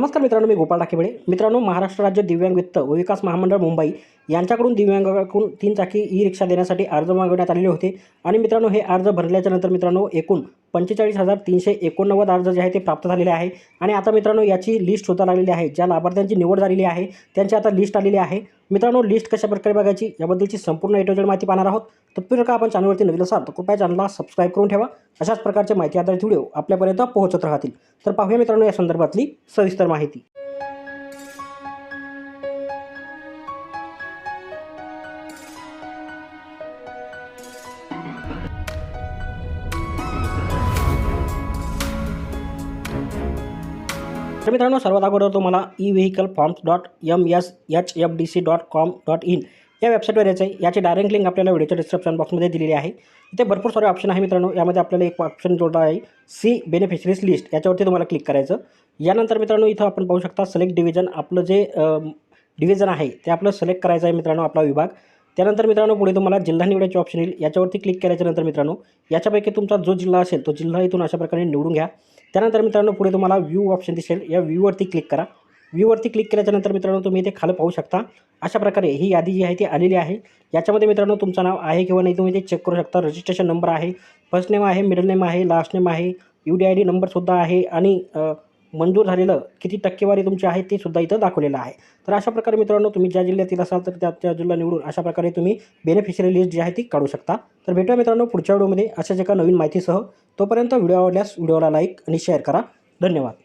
नमस्कार मित्रांनो, मी गोपाळ टाकेबळे. मित्रांनो, महाराष्ट्र राज्य दिव्यांग वित्त व विकास महामंडळ मुंबई यांच्याकडून दिव्यांगांकडून 3 चाकी ई रिक्षा देण्यासाठी अर्ज मागवण्यात आलेले होते. आणि मित्रांनो, हे अर्ज भरल्याच्या नंतर मित्रांनो एकूण 45,389 अर्ज जे आहे ते प्राप्त झालेले आहे. आणि आता मित्रांनो याची लिस्ट सुद्धा लागलेली आहे. ज्या लाभार्थ्यांची निवड झालेली आहे त्यांची आता लिस्ट आलेली आहे. मित्रांनो, लिस्ट कशा प्रकारे बघायची याबद्दलची संपूर्ण ए टू झेड माहिती पाहणार आहोत. तत्पूर्वी का आपण चॅनलवरती नवीन असाल तर कृपया चॅनलला सबस्क्राईब करून ठेवा. अशाच प्रकारचे माहिती आधारित व्हिडिओ आपल्यापर्यंत पोहोचत राहतील. तर पाहूया मित्रांनो या संदर्भातली सविस्तर माहिती. तर मित्रांनो, सर्वात अगोदर तुम्हाला e-vehicle-forms.mshfdc.com.in या वेबसाईटवर यायचं आहे. याची डायरेक्ट लिंक आपल्याला व्हिडिओच्या डिस्क्रिप्शन बॉक्समध्ये दिलेली आहे. इथे भरपूर सारे ऑप्शन आहे मित्रांनो. यामध्ये आपल्याला एक ऑप्शन जोडला आहे सी बेनिफिशरीज लिस्ट, याच्यावरती तुम्हाला क्लिक करायचं. यानंतर मित्रांनो इथं आपण पाहू शकता सिलेक्ट डिव्हिजन. आपलं जे डिव्हिजन आहे ते आपलं सिलेक्ट करायचं आहे मित्रांनो, आपला विभाग. त्यानंतर मित्रांनो पुढे तुम्हाला जिल्हा निवडायचे ऑप्शन येईल. याच्यावरती क्लिक केल्याच्यानंतर मित्रांनो याच्यापैकी तुमचा जो जिल्हा असेल तो जिल्हा इथून अशा प्रकारे निवडून घ्या. त्यानंतर मित्रांनो पुढे तुम्हाला व्ह्यू ऑप्शन दिसेल. या व्ह्यूवरती क्लिक करा. व्ह्यूवरती क्लिक केल्याच्यानंतर मित्रांनो तुम्ही इथे खाली पाहू शकता अशा प्रकारे ही यादी जी आहे ती आलेली आहे. याच्यामध्ये मित्रांनो तुमचं नाव आहे किंवा नाही तुम्ही ते चेक करू शकता. रजिस्ट्रेशन नंबर आहे, फर्स्ट नेम आहे, मिडल नेम आहे, लास्ट नेम आहे, UDID नंबरसुद्धा आहे आणि मंजूर झालेलं किती टक्केवारी तुमची आहे ते सुद्धा इथं दाखवलेलं आहे. तर अशा प्रकारे मित्रांनो तुम्ही ज्या जिल्ह्यातील असाल तर त्या जिल्हा निवडून अशा प्रकारे तुम्ही बेनिफिशरी लिस्ट जी आहे ती काढू शकता. तर भेटूया मित्रांनो पुढच्या व्हिडिओमध्ये अशाच एका नवीन माहितीसह. तोपर्यंत व्हिडिओ आवडल्यास व्हिडिओला लाईक आणि शेअर करा. धन्यवाद.